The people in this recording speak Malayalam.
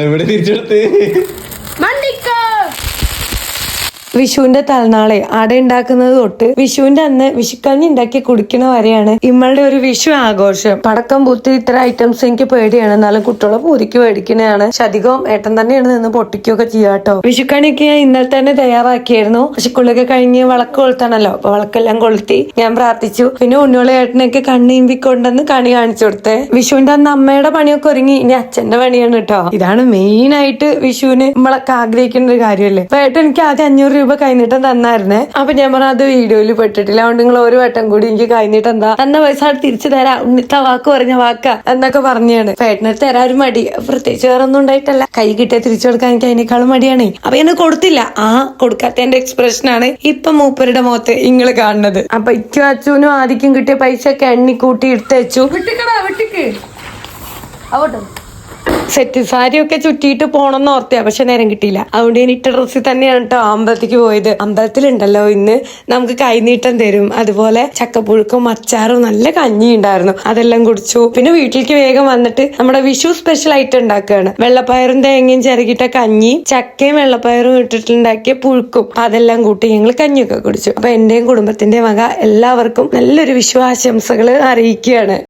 ഇവിടെ തിരിച്ചെടുത്ത് വിഷുവിന്റെ തലനാളെ അട ഉണ്ടാക്കുന്നത് തൊട്ട് വിഷുവിന്റെ അന്ന് വിഷുക്കഞ്ഞി ഉണ്ടാക്കി കുടിക്കണ വരെയാണ് ഇമ്മളുടെ ഒരു വിഷു ആഘോഷം. പടക്കം പൂത്തി ഇത്ര ഐറ്റംസ് എനിക്ക് പേടിയാണ്, എന്നാലും കുട്ടികളെ പൂതിക്ക് മേടിക്കണതാണ്. പക്ഷെ അധികവും ഏട്ടൻ തന്നെയാണ് നിന്ന് പൊട്ടിക്കുകയൊക്കെ ചെയ്യാട്ടോ. വിഷുക്കണിയൊക്കെ ഞാൻ ഇന്നലെ തന്നെ തയ്യാറാക്കിയായിരുന്നു. പക്ഷെ കുളിയൊക്കെ കഴിഞ്ഞ് വിളക്ക് കൊളുത്തണല്ലോ, അപ്പൊ വിളക്കെല്ലാം കൊളുത്തി ഞാൻ പ്രാർത്ഥിച്ചു. പിന്നെ ഉണ്ണിയോളെ ഏട്ടനൊക്കെ കണ്ണിമ്പിക്കൊണ്ടെന്ന് കണി കാണിച്ചു കൊടുത്തേ. വിഷുവിന്റെ അന്ന് അമ്മയുടെ പണിയൊക്കെ ഒരുങ്ങി, ഇനി അച്ഛന്റെ പണിയാണ് കേട്ടോ. ഇതാണ് മെയിൻ ആയിട്ട് വിഷുവിന് നമ്മളൊക്കെ ആഗ്രഹിക്കുന്ന ഒരു കാര്യമല്ലേ. അപ്പൊ ഏട്ടൻ എനിക്ക് ആദ്യം 500 രൂപ കൈനീട്ടം തന്നായിരുന്നേ. അപ്പൊ ഞാൻ പറഞ്ഞ അത് വീഡിയോയിൽ പെട്ടിട്ടില്ല, അതുകൊണ്ട് നിങ്ങൾ ഒരു വട്ടം കൂടി എനിക്ക് കൈനീട്ടം എന്താ തന്ന പൈസ തിരിച്ചു തരാം, ഉണ്ണിത്ത വാക്ക് പറഞ്ഞ വാക്ക എന്നൊക്കെ പറഞ്ഞാണ്. ഏട്ടനടുത്ത് തരാൻ ഒരു മടി, പ്രത്യേകിച്ച് വേറെ ഒന്നും ഉണ്ടായിട്ടല്ല. കൈ കിട്ടിയ തിരിച്ചു കൊടുക്കാൻ എനിക്ക് അതിനേക്കാളും മടിയാണ്. അപ്പൊ എന്നെ കൊടുത്തില്ല. കൊടുക്കാത്തതിന്റെ എക്സ്പ്രഷൻ ആണ് ഇപ്പൊ മൂപ്പരുടെ മുഖത്ത് ഇങ്ങള് കാണുന്നത്. അപ്പൊ ഇക്കും അച്ഛനും ആദ്യം കിട്ടിയ പൈസ ഒക്കെ എണ്ണി കൂട്ടി എടുത്തു. സെറ്റ് സാരിയൊക്കെ ചുറ്റിയിട്ട് പോണെന്ന് ഓർത്തിയാ, പക്ഷെ നേരം കിട്ടിയില്ല. അതുകൊണ്ട് ഞാൻ ഇട്ട ഡ്രസ്സിൽ തന്നെയാണ് കേട്ടോ അമ്പലത്തിലേക്ക് പോയത്. അമ്പലത്തിലുണ്ടല്ലോ ഇന്ന് നമുക്ക് കൈനീട്ടം തരും, അതുപോലെ ചക്കപ്പുഴുക്കും അച്ചാറും നല്ല കഞ്ഞി ഉണ്ടായിരുന്നു, അതെല്ലാം കുടിച്ചു. പിന്നെ വീട്ടിലേക്ക് വേഗം വന്നിട്ട് നമ്മുടെ വിഷു സ്പെഷ്യൽ ആയിട്ട് ഉണ്ടാക്കുകയാണ്. വെള്ളപ്പയറും തേങ്ങയും ചിരകിട്ട കഞ്ഞി, ചക്കയും വെള്ളപ്പയറും ഇട്ടിട്ടുണ്ടാക്കിയ പുഴുക്കും, അതെല്ലാം കൂട്ടി ഞങ്ങൾ കഞ്ഞിയൊക്കെ കുടിച്ചു. അപ്പൊ എന്റെയും കുടുംബത്തിന്റെ വക എല്ലാവർക്കും നല്ലൊരു വിഷു ആശംസകൾ അറിയിക്കുകയാണ്.